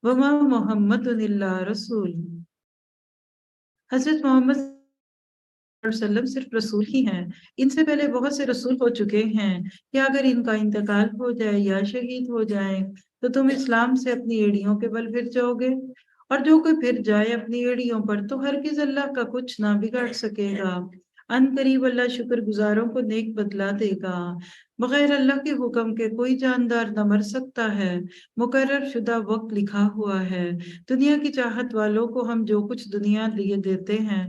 وما محمد الا رسول، حضرت محمد صلی اللہ علیہ وسلم صرف رسول ہی ہیں، ان سے پہلے بہت سے رسول ہو چکے ہیں کہ اگر ان کا انتقال ہو جائے یا شہید ہو جائیں تو تم اسلام سے اپنی ایڑیوں کے بل پھر جاؤ گے، اور جو کوئی پھر جائے اپنی ایڑیوں پر تو ہرگز اللہ کا کچھ نہ بگاڑ سکے گا، ان قریب اللہ شکر گزاروں کو نیک بدلا دے گا، بغیر اللہ کے حکم کے کوئی جاندار نہ مر سکتا ہے، مقرر شدہ وقت لکھا ہوا ہے، دنیا کی چاہت والوں کو ہم جو کچھ دنیا لیے دیتے ہیں،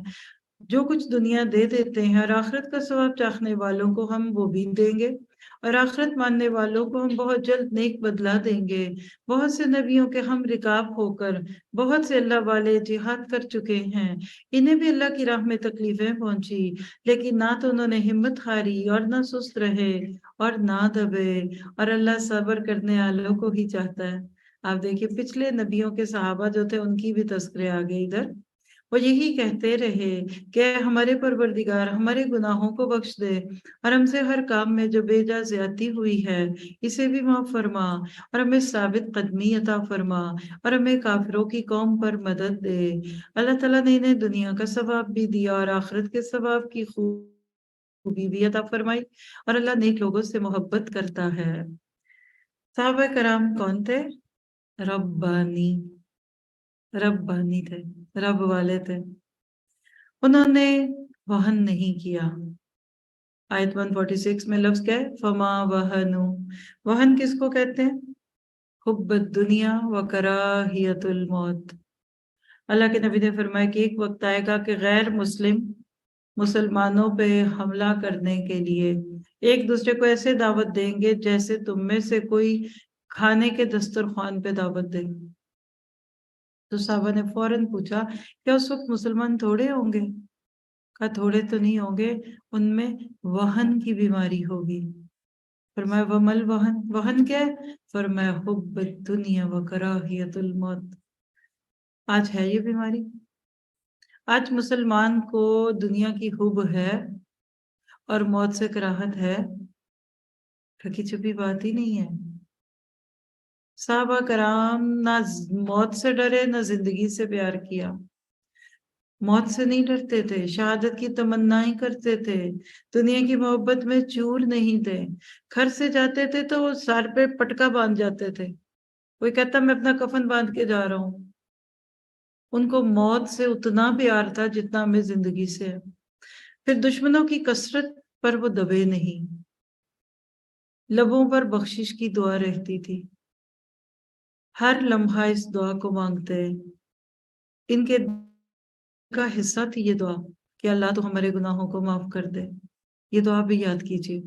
جو کچھ دنیا دے دیتے ہیں، اور آخرت کا ثواب چاہنے والوں کو ہم وہ بھی دیں گے، اور آخرت ماننے والوں کو ہم بہت جلد نیک بدلا دیں گے، بہت سے نبیوں کے ہم رکاب ہو کر بہت سے اللہ والے جہاد کر چکے ہیں، انہیں بھی اللہ کی راہ میں تکلیفیں پہنچی لیکن نہ تو انہوں نے ہمت ہاری اور نہ سست رہے اور نہ دبے، اور اللہ صبر کرنے والوں کو ہی چاہتا ہے۔ آپ دیکھیے پچھلے نبیوں کے صحابہ جو تھے ان کی بھی تذکرے آ گئے ادھر، وہ یہی کہتے رہے کہ ہمارے پروردگار ہمارے گناہوں کو بخش دے اور ہم سے ہر کام میں جو بے جا زیادتی ہوئی ہے اسے بھی معاف فرما، اور ہمیں ثابت قدمی عطا فرما، اور ہمیں کافروں کی قوم پر مدد دے۔ اللہ تعالیٰ نے انہیں دنیا کا ثواب بھی دیا اور آخرت کے ثواب کی خوبی بھی عطا فرمائی، اور اللہ نیک لوگوں سے محبت کرتا ہے۔ صحابہ کرام کون تھے؟ ربانی، ربانی تھے، رب والے تھے، انہوں نے وہن نہیں کیا۔ آیت 146 میں لفظ کیا ہے؟ فما وہنو، وہن کس کو کہتے ہیں؟ حب الدنیا و کراہیت الموت۔ اللہ کے نبی نے فرمایا کہ ایک وقت آئے گا کہ غیر مسلم مسلمانوں پہ حملہ کرنے کے لیے ایک دوسرے کو ایسے دعوت دیں گے جیسے تم میں سے کوئی کھانے کے دسترخوان پہ دعوت دے۔ تو صحابہ نے فوراً پوچھا کیا اس وقت مسلمان تھوڑے ہوں گے؟ کہا تھوڑے تو نہیں ہوں گے، ان میں وہن کی بیماری ہوگی۔ فرمایا ومل وہن، وہن کیا ہے؟ فرمایا حب الدنیا و کراہیت الموت۔ آج ہے یہ بیماری، آج مسلمان کو دنیا کی حب ہے اور موت سے کراہت ہے، ٹھکی چھپی بات ہی نہیں ہے۔ صحابہ کرام نہ موت سے ڈرے نہ زندگی سے پیار کیا، موت سے نہیں ڈرتے تھے، شہادت کی تمنائیں کرتے تھے، دنیا کی محبت میں چور نہیں تھے، گھر سے جاتے تھے تو وہ سر پہ پٹکا باندھ جاتے تھے، کوئی کہتا میں اپنا کفن باندھ کے جا رہا ہوں۔ ان کو موت سے اتنا پیار تھا جتنا ہمیں زندگی سے ہے۔ پھر دشمنوں کی کثرت پر وہ دبے نہیں، لبوں پر بخشش کی دعا رہتی تھی، ہر لمحہ اس دعا کو مانگتے، ان کے کا حصہ تھی یہ دعا کہ اللہ تو ہمارے گناہوں کو معاف کر دے، یہ دعا بھی یاد کیجیے۔